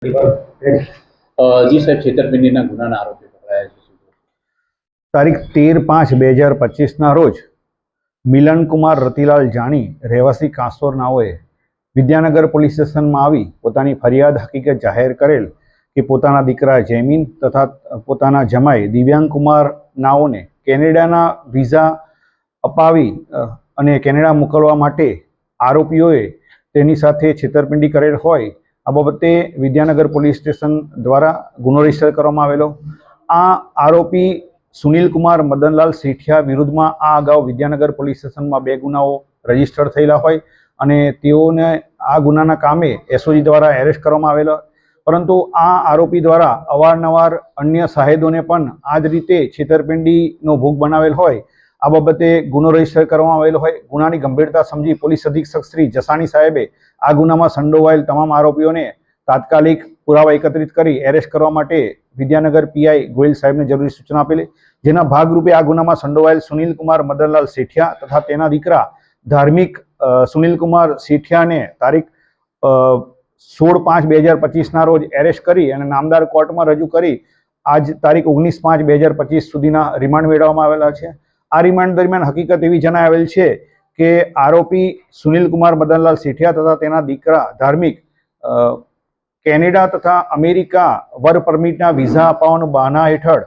જી સાહેબ, છેતરપિંડીના ગુનાના આરોપી પકડાયા છે। તારીખ 13/5/2025ના રોજ મિલનકુમાર રતિલાલ જાણી રહેવાસી કાંસોર નાઓએ વિદ્યાનગર પોલીસ સ્ટેશનમાં આવી પોતાની ફરિયાદ હકીકત જાહેર કરેલ કે પોતાના દીકરા જૈમિન તથા પોતાના જમાઈ દિવ્યાંગકુમાર નાઓને કેનેડાના વિઝા અપાવી અને કેનેડા મોકલવા માટે આરોપીઓએ તેની સાથે છેતરપિંડી કરેલ હોય આ બાબતે વિદ્યાનગર પોલીસ સ્ટેશન દ્વારા ગુનો રજીસ્ટર કરવામાં આવેલો। આ આરોપી સુનિલકુમાર મદનલાલ સેઠિયા વિરુદ્ધમાં આ અગાઉ વિદ્યાનગર પોલીસ સ્ટેશનમાં 2 ગુનાઓ રજીસ્ટર થયેલા હોય અને તેઓને આ ગુનાના કામે એસઓજી દ્વારા એરેસ્ટ કરવામાં આવેલા। પરંતુ આ આરોપી દ્વારા અવારનવાર અન્ય સાહેદોને પણ આ જ રીતે છેતરપિંડીનો ભોગ બનાવેલ હોય આ બાબતે ગુનો રજીસ્ટર કરવામાં આવેલો હોય। ગુનાની ગંભીરતા સમજી પોલીસ અધિક્ષક શ્રી જસાણી સાહેબે આ ગુનામાં સંડોવાયેલ તમામ આરોપીઓને તાત્કાલિક પુરાવા એકત્રિત કરી એરેસ્ટ કરવા માટે વિદ્યાનગર પીઆઈ ગોયલ સાહેબને જરૂરી સૂચના આપેલી, જેના ભાગરૂપે આ ગુનામાં સંડોવાયેલ સુનિલકુમાર મદનલાલ સેઠિયા તથા તેના દીકરા ધાર્મિક સુનિલકુમાર સેઠિયાને તારીખ 16/5/2025ના રોજ એરેસ્ટ કરી અને નામદાર કોર્ટમાં રજૂ કરી આજ તારીખ 19/5/2025 સુધીના રિમાન્ડ મેળવવામાં આવેલા છે। આ રિમાન્ડ દરમિયાન હકીકત એવી જણાવેલ છે કે આરોપી સુનિલકુમાર મદનલાલ સેઠિયા તથા તેના દીકરા ધાર્મિક કેનેડા તથા અમેરિકા વર્ક પરમિટના વિઝા અપાવવાના બહાના હેઠળ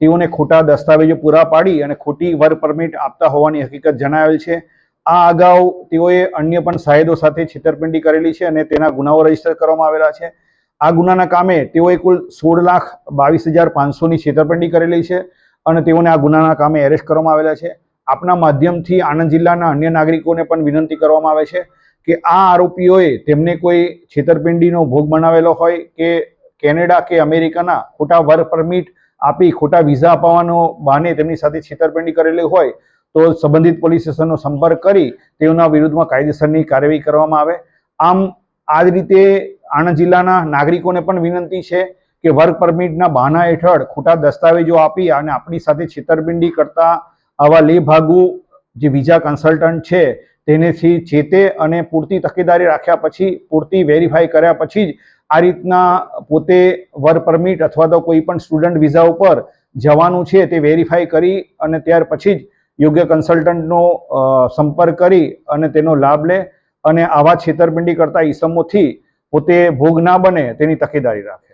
તેઓને ખોટા દસ્તાવેજો પૂરા પાડી અને ખોટી વર્ક પરમિટ આપતા હોવાની હકીકત જણાવેલ છે। આ અગાઉ તેઓએ અન્ય પણ સાહેદો સાથે છેતરપિંડી કરેલી છે અને તેના ગુનાઓ રજીસ્ટર કરવામાં આવેલા છે। આ ગુનાના કામે તેઓએ કુલ 16,22,500ની છેતરપિંડી કરેલી છે અને તેઓને આ ગુનાના કામે એરેસ્ટ કરવામાં આવેલા છે। આપના માધ્યમથી આણંદ જિલ્લાના અન્ય નાગરિકોને પણ વિનંતી કરવામાં આવે છે કે આ આરોપીઓએ તેમને કોઈ છેતરપિંડીનો ભોગ બનાવેલો હોય કે કેનેડા કે અમેરિકાના ખોટા વર્ક પરમિટ આપી ખોટા વિઝા અપાવવાનો બહાને તેમની સાથે છેતરપિંડી કરેલી હોય તો સંબંધિત પોલીસ સ્ટેશનનો સંપર્ક કરી તેઓના વિરુદ્ધમાં કાયદેસરની કાર્યવાહી કરવામાં આવે। આમ આ જ રીતે આણંદ જિલ્લાના નાગરિકોને પણ વિનંતી છે કે વર્ક પરમિટના બહાના હેઠળ ખોટા દસ્તાવેજો આપી અને આપણી સાથે છેતરપિંડી કરતા આવા લેભાગુ જે વિઝા કન્સલ્ટન્ટ છે તેનેથી ચેતે અને પૂરતી તકેદારી રાખ્યા પછી પૂરતી વેરીફાઈ કર્યા પછી જ આ રીતના પોતે વર્ક પરમિટ અથવા તો કોઈ પણ સ્ટુડન્ટ વિઝા ઉપર જવાનું છે તે વેરીફાઈ કરી અને ત્યાર પછી જ યોગ્ય કન્સલ્ટન્ટનો સંપર્ક કરી અને તેનો લાભ લે અને આવા છેતરપિંડી કરતા ઈસમોથી પોતે ભોગ ના બને તેની તકેદારી રાખે।